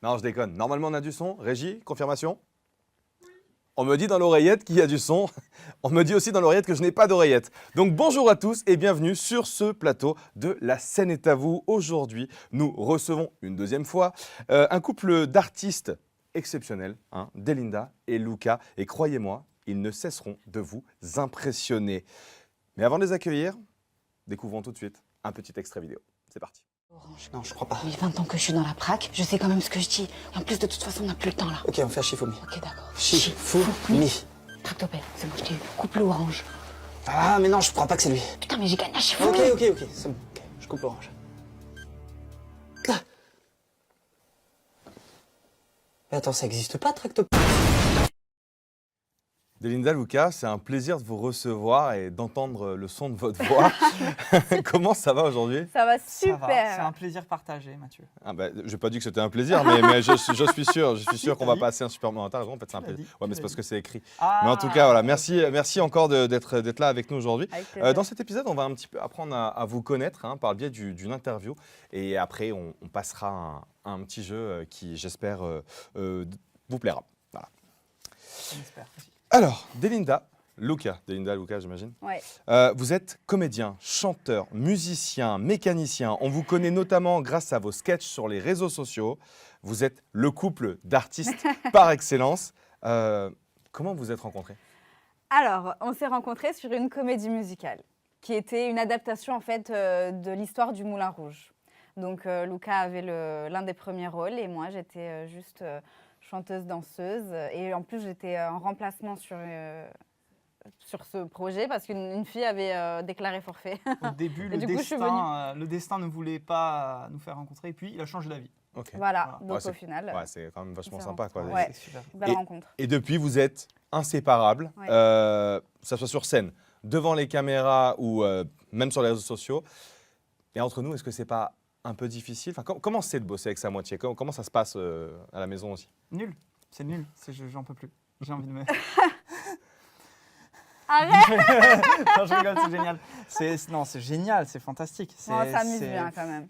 Non, je déconne. Normalement, on a du son. Régie, confirmation? On me dit dans l'oreillette qu'il y a du son. On me dit aussi dans l'oreillette que je n'ai pas d'oreillette. Donc bonjour à tous et bienvenue sur ce plateau de La scène est à vous. Aujourd'hui, nous recevons une deuxième fois un couple d'artistes exceptionnels, hein, Delinda et Luca. Et croyez-moi, ils ne cesseront de vous impressionner. Mais avant de les accueillir, découvrons tout de suite un petit extrait vidéo. C'est parti. Orange. Non, je crois pas. Il y a 20 ans que je suis dans la praque, je sais quand même ce que je dis. Et en plus, de toute façon, on n'a plus le temps là. Ok, on fait Shifumi. Ok, d'accord. Shifumi. Tractopelle, c'est bon, je t'ai eu. Coupe le orange. Ah, mais non, je crois pas que c'est lui. Putain, mais j'ai gagné à Shifumi. Ok, c'est bon. Ok, je coupe l'orange. Ah. Mais attends, ça existe pas, Tractopelle? Delinda, Luca, c'est un plaisir de vous recevoir et d'entendre le son de votre voix. Comment ça va aujourd'hui? Ça va Ça va, super. c'est un plaisir partagé, Mathieu. Ah bah, je n'ai pas dit que c'était un plaisir, mais je suis sûr qu'on va passer un super moment. T'as raison, en fait, c'est un Tu l'as plaisir. dit, Ouais, mais tu c'est l'as parce dit. que c'est écrit. Ah, Mais en tout cas, voilà, merci encore d'être là avec nous aujourd'hui. Avec plaisir. Dans cet épisode, on va un petit peu apprendre à vous connaître hein, par le biais d'une interview. Et après, on passera à un petit jeu qui, j'espère, vous plaira. Voilà. on espère. Alors, Delinda, Luca, j'imagine. Ouais. Vous êtes comédien, chanteur, musicien, mécanicien. On vous connaît notamment grâce à vos sketchs sur les réseaux sociaux. Vous êtes le couple d'artistes par excellence. Comment vous êtes rencontrés? Alors, on s'est rencontrés sur une comédie musicale qui était une adaptation en fait de l'histoire du Moulin Rouge. Donc, Luca avait l'un des premiers rôles et moi, j'étais juste chanteuse-danseuse. Et en plus, j'étais en remplacement sur ce projet parce qu'une fille avait déclaré forfait. Au début, Et du coup, je suis venue. le destin ne voulait pas nous faire rencontrer, et puis il a changé d'avis. Ok. Voilà, Voilà. donc Ouais, au final, Ouais, c'est quand même vachement c'est sympa. Quoi. Ouais. C'est super. belle rencontre. Et depuis, vous êtes inséparables, Ouais. que ce soit sur scène, devant les caméras ou même sur les réseaux sociaux. Et entre nous, est-ce que c'est pas un peu difficile? Enfin, comment c'est de bosser avec sa moitié? Comment ça se passe à la maison aussi? Nul, c'est nul, j'en peux plus. J'ai envie de me... Arrête. non, je rigole, c'est génial. Non, c'est génial, c'est fantastique. On s'amuse bien quand même.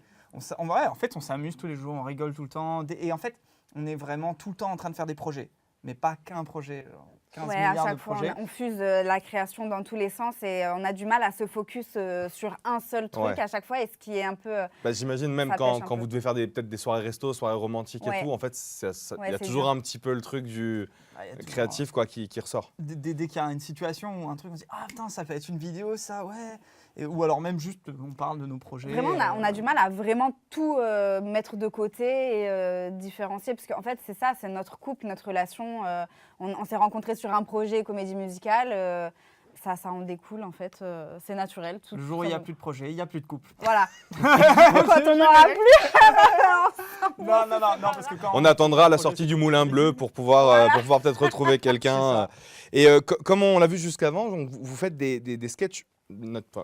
Ouais, en fait, on s'amuse tous les jours, on rigole tout le temps. Et en fait, on est vraiment tout le temps en train de faire des projets. Mais pas qu'un projet, 15 Ouais, à milliards de chaque fois, projets. on fuse la création dans tous les sens et on a du mal à se focus sur un seul truc Ouais. à chaque fois. Et ce qui est un peu... Bah, j'imagine même Ça quand, pêche un quand peu. vous devez faire peut-être des soirées resto, soirées romantiques et Ouais. tout, en fait, il Ouais, y a c'est toujours dur. un petit peu le truc du Ah, il y a toujours créatif quoi, qui ressort. Dès qu'il y a une situation ou un truc, on se dit ah putain, ça peut être une vidéo, ça, ouais. Ou alors même juste, on parle de nos projets. Vraiment, on a du mal à vraiment tout mettre de côté et différencier. Parce qu'en fait, c'est ça, c'est notre couple, notre relation. On s'est rencontrés sur un projet comédie musicale. Ça en découle, en fait. C'est naturel. Tout, Le jour où il n'y a tout- plus de projet, il n'y a plus de couple. Voilà. Quand on n'aura plus... Non, parce que quand On attendra la projet, sortie c'est- du Moulin Bleu pour pouvoir peut-être retrouver quelqu'un. Et comme on l'a vu jusqu'avant, donc vous faites des sketchs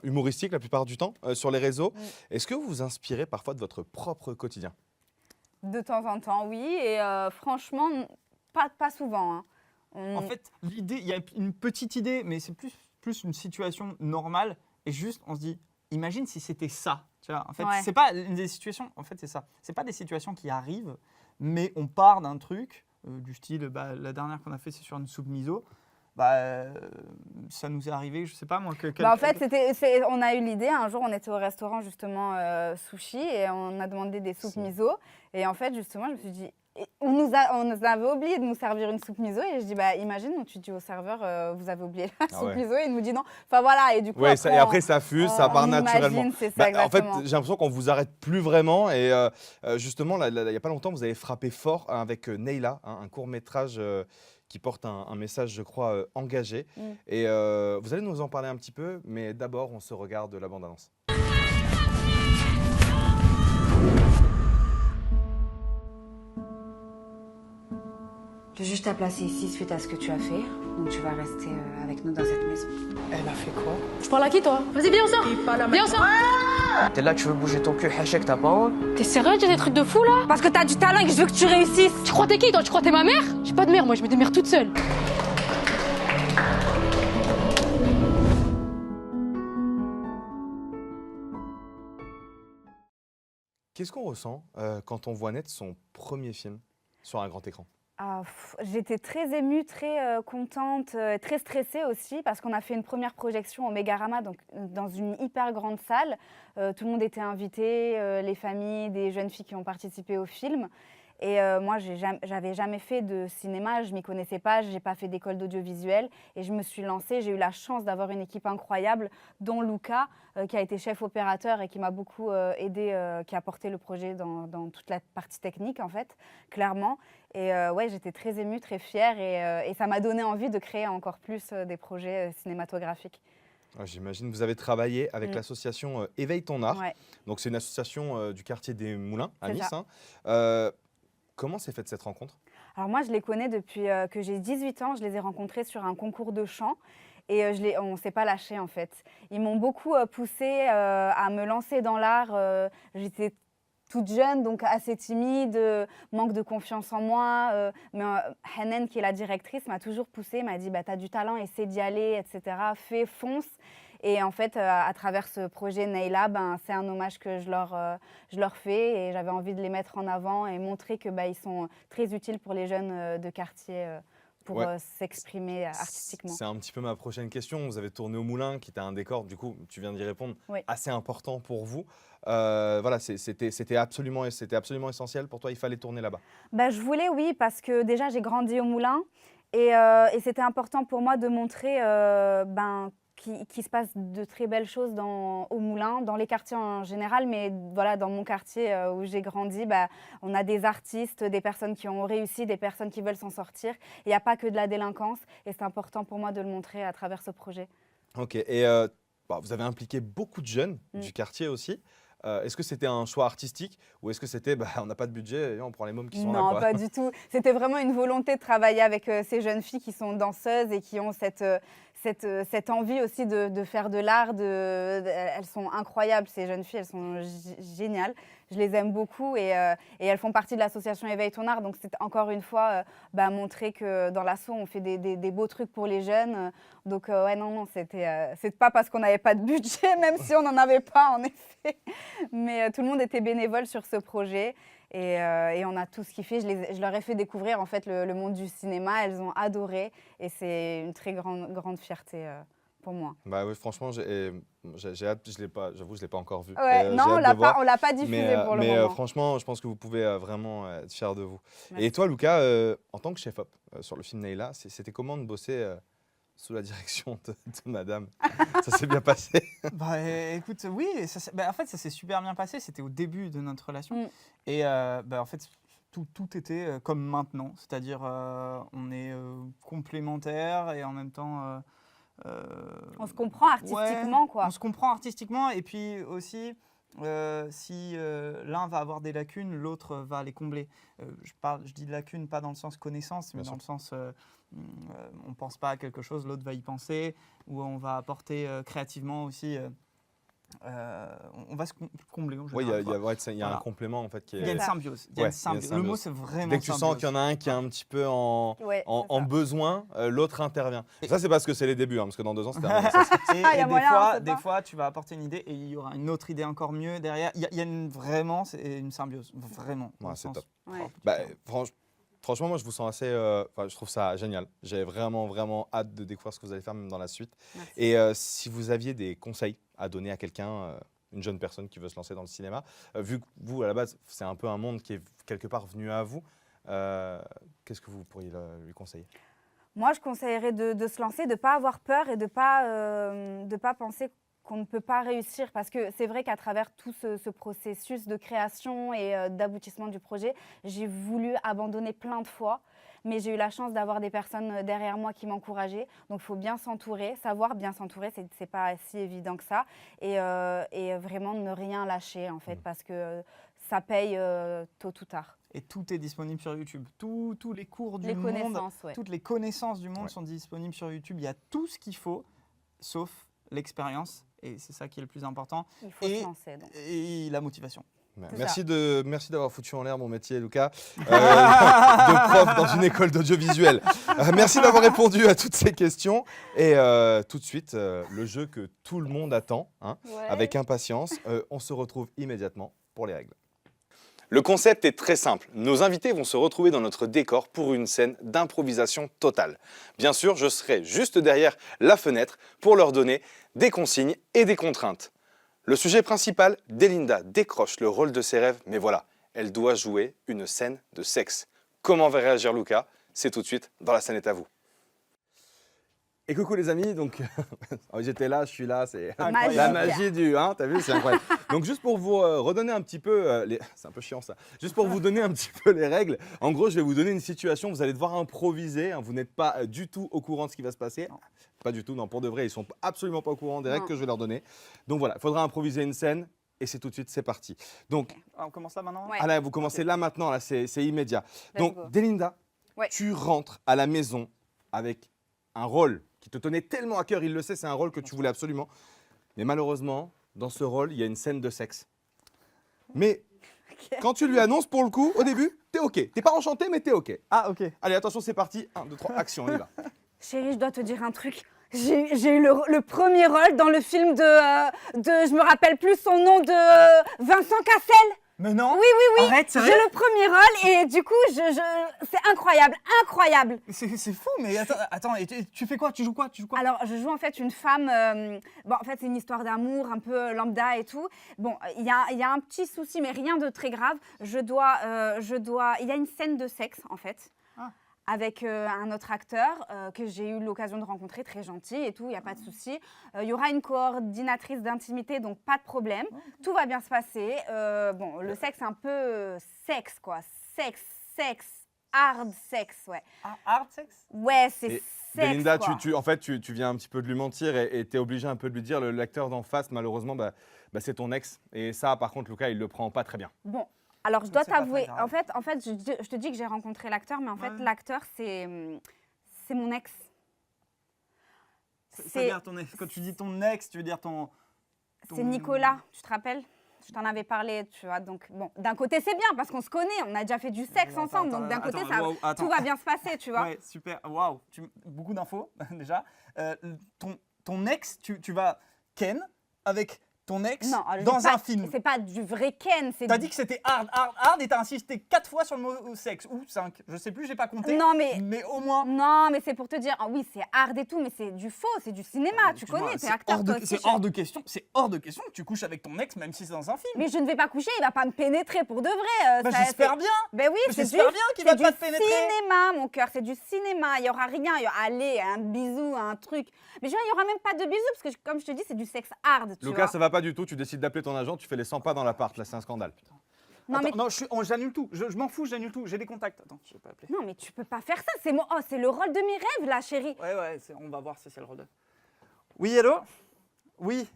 humoristiques la plupart du temps sur les réseaux. Mm. Est-ce que vous vous inspirez parfois de votre propre quotidien? De temps en temps, oui. Et franchement, pas souvent. Hein. En fait, l'idée, il y a une petite idée, mais c'est plus une situation normale. Et juste, on se dit, imagine si c'était ça. Tu vois, en fait, Ouais. c'est pas une des situations. En fait, c'est ça. C'est pas des situations qui arrivent, mais on part d'un truc du style. Bah, la dernière qu'on a fait, c'est sur une soupe miso. Ça nous est arrivé, je sais pas moi. En fait, on a eu l'idée. Un jour, on était au restaurant justement sushi et on a demandé des soupes miso. Et en fait, justement, je me suis dit, on nous avait oublié de nous servir une soupe miso. Et je dis, bah, imagine, tu dis au serveur, vous avez oublié la soupe ouais. miso. Et il nous dit non. Enfin voilà. Et du coup, Ouais, et après ça fuse, ça part on naturellement. imagine, c'est ça, En fait, exactement. j'ai l'impression qu'on vous arrête plus vraiment. Et justement, là, il n'y a pas longtemps, vous avez frappé fort avec Neila, un court-métrage qui porte un message, je crois, engagé. Mm. Et vous allez nous en parler un petit peu, mais d'abord, on se regarde la bande-annonce. Le juge t'a placé ici suite à ce que tu as fait. Donc tu vas rester avec nous dans cette maison. Elle a fait quoi? Je parle à qui toi? Vas-y, viens, on sort. Viens, on sort. T'es là, tu veux bouger ton cul, Hachek, t'as pas honte? T'es sérieux, tu as des trucs de fou là? Parce que t'as du talent et que je veux que tu réussisses. Tu crois t'es qui toi? Tu crois t'es ma mère? J'ai pas de mère, moi je me démerde toute seule. Qu'est-ce qu'on ressent quand on voit naître son premier film? sur un grand écran? J'étais très émue, très contente, très stressée aussi parce qu'on a fait une première projection au Mégarama, donc dans une hyper grande salle. Tout le monde était invité, les familles, des jeunes filles qui ont participé au film. Et moi, j'avais jamais fait de cinéma, je m'y connaissais pas, j'ai pas fait d'école d'audiovisuel et je me suis lancée. J'ai eu la chance d'avoir une équipe incroyable, dont Luca, qui a été chef opérateur et qui m'a beaucoup aidé, qui a porté le projet dans toute la partie technique en fait, clairement. Et ouais, j'étais très émue, très fière et ça m'a donné envie de créer encore plus des projets cinématographiques. J'imagine que vous avez travaillé avec l'association Éveille ton art. Ouais. Donc c'est une association du quartier des Moulins à C'est Nice. ça. Comment s'est faite cette rencontre? Alors moi, je les connais depuis que j'ai 18 ans. Je les ai rencontrés sur un concours de chant et on ne s'est pas lâché en fait. Ils m'ont beaucoup poussée à me lancer dans l'art. J'étais toute jeune, donc assez timide, manque de confiance en moi. Mais Hanan, qui est la directrice, m'a toujours poussée, m'a dit bah, « tu as du talent, essaie d'y aller, etc. Fais, fonce ». Et en fait, à travers ce projet Neyla, ben, c'est un hommage que je leur fais et j'avais envie de les mettre en avant et montrer que ils sont très utiles pour les jeunes de quartier pour s'exprimer artistiquement. C'est un petit peu ma prochaine question. Vous avez tourné au Moulin, qui était un décor, du coup, tu viens d'y répondre, Oui. assez important pour vous. Voilà, c'était absolument essentiel pour toi, il fallait tourner là-bas. Bah, je voulais, oui, parce que déjà, j'ai grandi au Moulin et c'était important pour moi de montrer qu'il se passe de très belles choses au Moulin, dans les quartiers en général, mais voilà, dans mon quartier où j'ai grandi, on a des artistes, des personnes qui ont réussi, des personnes qui veulent s'en sortir. Il n'y a pas que de la délinquance et c'est important pour moi de le montrer à travers ce projet. Ok, et vous avez impliqué beaucoup de jeunes du quartier aussi. Est-ce que c'était un choix artistique ou est-ce que c'était on n'a pas de budget et on prend les mômes qui sont là Non, quoi? pas du tout. C'était vraiment une volonté de travailler avec ces jeunes filles qui sont danseuses et qui ont cette envie aussi de faire de l'art. Elles sont incroyables, ces jeunes filles, elles sont géniales. Je les aime beaucoup et elles font partie de l'association Éveille ton art. Donc c'est encore une fois montrer que dans l'asso, on fait des beaux trucs pour les jeunes. Donc ouais, non, c'est pas parce qu'on n'avait pas de budget, même si on n'en avait pas en effet. Mais tout le monde était bénévole sur ce projet. Et on a tous kiffé. Je leur ai fait découvrir en fait le monde du cinéma. Elles ont adoré et c'est une très grande fierté pour moi. Bah oui, franchement, j'ai hâte. J'avoue, je l'ai pas encore vu. Ouais, non, j'ai hâte de voir. on l'a pas diffusé pour le moment. Franchement, je pense que vous pouvez vraiment être fiers de vous. Merci. Et toi, Luca, en tant que chef-op sur le film Neyla, c'était comment de bosser sous la direction de madame? Ça s'est bien passé? Écoute, oui, en fait, ça s'est super bien passé. C'était au début de notre relation. Et en fait, tout était comme maintenant. C'est-à-dire, on est complémentaires et en même temps... on se comprend artistiquement, quoi. On se comprend artistiquement et puis aussi, si l'un va avoir des lacunes, l'autre va les combler. Je dis lacunes pas dans le sens connaissance, mais Bien dans le sens on ne pense pas à quelque chose, l'autre va y penser, ou on va apporter créativement aussi. On va se combler. Oui, il y a Voilà. un complément en fait qui est. Il y a une symbiose. Ouais, Le mot, c'est vraiment Dès que tu sens qu'il y en a un qui est un petit peu en besoin, l'autre intervient. Ça, c'est parce que c'est les débuts, parce que dans 2 ans, c'est terminé. Et des fois, tu vas apporter une idée et il y aura une autre idée encore mieux derrière. Il y a vraiment une symbiose, vraiment. Ouais, c'est top. Ouais. Franchement, moi, je vous sens assez. Je trouve ça génial. J'ai vraiment hâte de découvrir ce que vous allez faire, même dans la suite. Merci. Et si vous aviez des conseils à donner à quelqu'un, une jeune personne qui veut se lancer dans le cinéma, vu que vous, à la base, c'est un peu un monde qui est quelque part venu à vous, qu'est-ce que vous pourriez lui conseiller? Moi, je conseillerais de se lancer, de ne pas avoir peur et de ne pas penser qu'on ne peut pas réussir. Parce que c'est vrai qu'à travers tout ce processus de création et d'aboutissement du projet, j'ai voulu abandonner plein de fois. Mais j'ai eu la chance d'avoir des personnes derrière moi qui m'encourageaient. Donc, il faut bien s'entourer. Savoir bien s'entourer, ce n'est pas si évident que ça. Et vraiment ne rien lâcher, en fait, parce que ça paye tôt ou tard. Et tout est disponible sur YouTube. Tous les cours du monde, connaissances, ouais. toutes les connaissances du monde sont disponibles sur YouTube. Il y a tout ce qu'il faut, sauf l'expérience. Et c'est ça qui est le plus important. Il faut se lancer. Donc. Et la motivation. Merci d'avoir foutu en l'air mon métier, Luca, de prof dans une école d'audiovisuel. Merci d'avoir répondu à toutes ces questions. Et tout de suite, le jeu que tout le monde attend, avec impatience. On se retrouve immédiatement pour les règles. Le concept est très simple. Nos invités vont se retrouver dans notre décor pour une scène d'improvisation totale. Bien sûr, je serai juste derrière la fenêtre pour leur donner des consignes et des contraintes. Le sujet principal, Delinda décroche le rôle de ses rêves, mais voilà, elle doit jouer une scène de sexe. Comment va réagir Lucas? C'est tout de suite dans La scène est à vous. Et coucou les amis, donc j'étais là, je suis là, c'est Incroyable. la magie du, hein, t'as vu, c'est incroyable. Donc juste pour vous redonner un petit peu, c'est un peu chiant ça, juste pour vous donner un petit peu les règles, en gros je vais vous donner une situation, vous allez devoir improviser, hein, vous n'êtes pas du tout au courant de ce qui va se passer, pas du tout, non pour de vrai, ils sont absolument pas au courant des règles que je vais leur donner. Donc voilà, il faudra improviser une scène et c'est tout de suite, c'est parti. Donc, On commence là maintenant. Ouais. ah là, vous commencez là maintenant, là c'est immédiat. Let's Donc go. Delinda, Ouais. tu rentres à la maison avec un rôle qui te tenait tellement à cœur, il le sait, c'est un rôle que tu voulais absolument. Mais malheureusement, dans ce rôle, il y a une scène de sexe. Mais quand tu lui annonces pour le coup, au début, t'es OK. T'es pas enchanté, mais t'es OK. Ah, ok. Allez, attention, c'est parti. 1, 2, 3, action, on y va. Chérie, je dois te dire un truc. J'ai eu le premier rôle dans le film je me rappelle plus son nom, de Vincent Cassel. Mais non. Oui. Arrête, J'ai sérieux? le premier rôle et du coup, c'est incroyable, incroyable. C'est fou, mais attends, et tu fais quoi? Tu joues quoi? Alors, je joue en fait une femme. Bon, en fait, c'est une histoire d'amour un peu lambda et tout. Bon, il y a un petit souci, mais rien de très grave. Il y a une scène de sexe en fait. Ah. Avec un autre acteur que j'ai eu l'occasion de rencontrer, très gentil et tout, il n'y a pas de souci. Il y aura une coordinatrice d'intimité, donc pas de problème. Tout va bien se passer. Bon, le sexe, un peu sexe, quoi. Sexe, hard sexe, ouais. Ah, hard sex? Ouais, c'est Et sexe, Delinda, quoi. en fait, tu viens un petit peu de lui mentir et tu es obligé un peu de lui dire, l'acteur d'en face, malheureusement, c'est ton ex. Et ça, par contre, Lucas, il le prend pas très bien. Bon, alors je dois C'est pas t'avouer, très grave. en fait, je te dis que j'ai rencontré l'acteur, mais en fait, Ouais. l'acteur, c'est mon ex. C'est-à-dire quand tu dis ton ex, tu veux dire ton... C'est Nicolas, tu te rappelles? Je t'en avais parlé, tu vois. Donc, bon, d'un côté, c'est bien parce qu'on se connaît, on a déjà fait du sexe Attends, ensemble. attends, Donc, d'un côté, attends, wow, attends. tout va bien se passer, tu vois. Ouais, super. Waouh, beaucoup d'infos déjà. Ton ex, tu vas ken avec ton ex Non, alors, dans j'ai pas- un film. C'est pas du vrai Ken, c'est T'as dit que c'était hard et t'as insisté 4 fois sur le mot sexe ou 5. Je sais plus, j'ai pas compté. Non, mais- Mais au moins. Non, mais c'est pour te dire, ah oui, c'est hard et tout, mais c'est du faux, c'est du cinéma, tu connais, t'es acteur, toi aussi. C'est hors de question. C'est hors de question que tu couches avec ton ex, même si c'est dans un film. Mais je ne vais pas coucher, il va pas me pénétrer pour de vrai. Bah, ça, j'espère c'est- bien. Ben oui, Mais c'est j'espère bien qu'il va pas te pénétrer. cinéma, mon cœur, c'est du cinéma. Il y aura rien, il y aura allez, un bisou, un truc. Mais je vois, il y aura même pas de bisous parce que comme je te dis, c'est du sexe hard, tu Lucas, vois. ça va pas du tout. Tu décides d'appeler ton agent, tu fais les 100 pas dans l'appart. Là, c'est un scandale. Non, mais Non, j'annule tout. Je m'en fous, j'annule tout. J'ai des contacts. Attends, je vais pas appeler. non, mais tu peux pas faire ça. C'est c'est le rôle de mes rêves, là, chérie. Ouais, on va voir si c'est le rôle de... Oui, allô? Oui,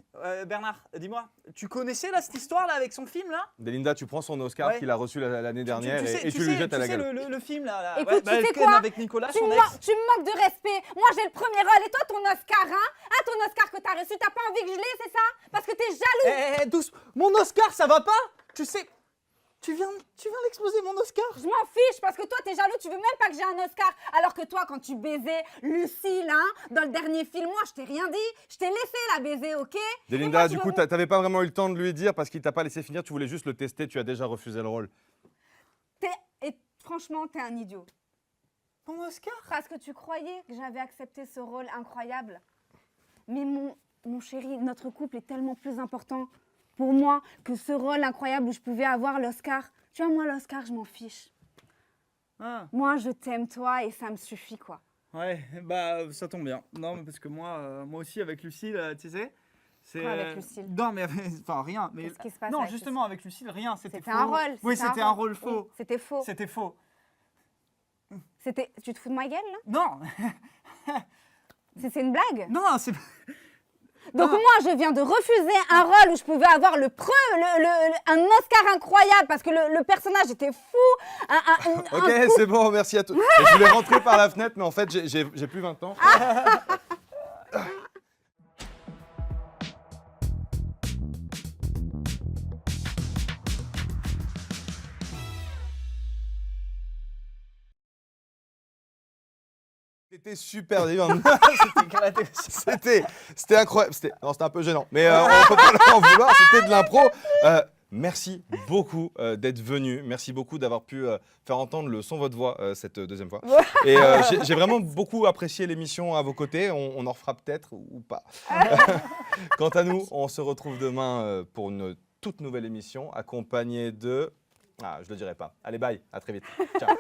Bernard, dis-moi, tu connaissais là cette histoire là avec son film là? Delinda, tu prends son Oscar Ouais. qu'il a reçu l'année dernière et tu sais, lui jettes à la tu sais gueule. le film là. Écoute, tu sais Ken quoi? avec Nicolas, Tu son me ex. manques de respect. Moi, j'ai le premier rôle et toi, ton Oscar, hein? Ah, ton Oscar que t'as reçu, t'as pas envie que je l'ai, c'est ça? Parce que t'es jaloux. Douce, mon Oscar, ça va pas? Tu sais, tu viens d'exploser mon Oscar. Je m'en fiche parce que toi, t'es jaloux, tu veux même pas que j'ai un Oscar. Alors que toi, quand tu baisais Lucille, hein, dans le dernier film, moi, je t'ai rien dit. Je t'ai laissé la baiser, ok? Et Delinda, moi, du tu coup, veux- t'avais pas vraiment eu le temps de lui dire parce qu'il t'a pas laissé finir. Tu voulais juste le tester. Tu as déjà refusé le rôle. Et franchement, t'es un idiot. Mon Oscar? Parce que tu croyais que j'avais accepté ce rôle incroyable. Mais mon chéri, notre couple est tellement plus important pour moi que ce rôle incroyable où je pouvais avoir l'Oscar. Tu vois, moi, l'Oscar, je m'en fiche. Ah, Moi, je t'aime, toi, et ça me suffit, quoi. ouais, bah ça tombe bien. Non, mais parce que moi aussi avec Lucille, tu sais. C'est Quoi avec Lucille? Non, mais enfin rien. Mais Qu'est-ce qui se passe non, avec justement avec Lucille, rien. C'était C'était faux. un rôle. Oui, c'était un rôle faux. Oui, c'était faux. C'était faux. Tu te fous de ma gueule, là? Non, C'est une blague? non, c'est. Donc Ah. moi, je viens de refuser un rôle où je pouvais avoir un Oscar incroyable parce que le personnage était fou. Ok, c'est bon, merci à tous. Et je voulais rentrer par la fenêtre, mais en fait, j'ai plus 20 ans. C'était super, C'était éclaté. c'était incroyable. Non, c'était un peu gênant, mais on peut pas leur en vouloir. C'était de l'impro. merci beaucoup d'être venu. Merci beaucoup d'avoir pu faire entendre le son de votre voix cette deuxième fois. Et j'ai vraiment beaucoup apprécié l'émission à vos côtés. On en refera peut-être ou pas. Quant à nous, on se retrouve demain pour une toute nouvelle émission accompagnée de... Ah, je ne le dirai pas. Allez, bye, à très vite. Ciao.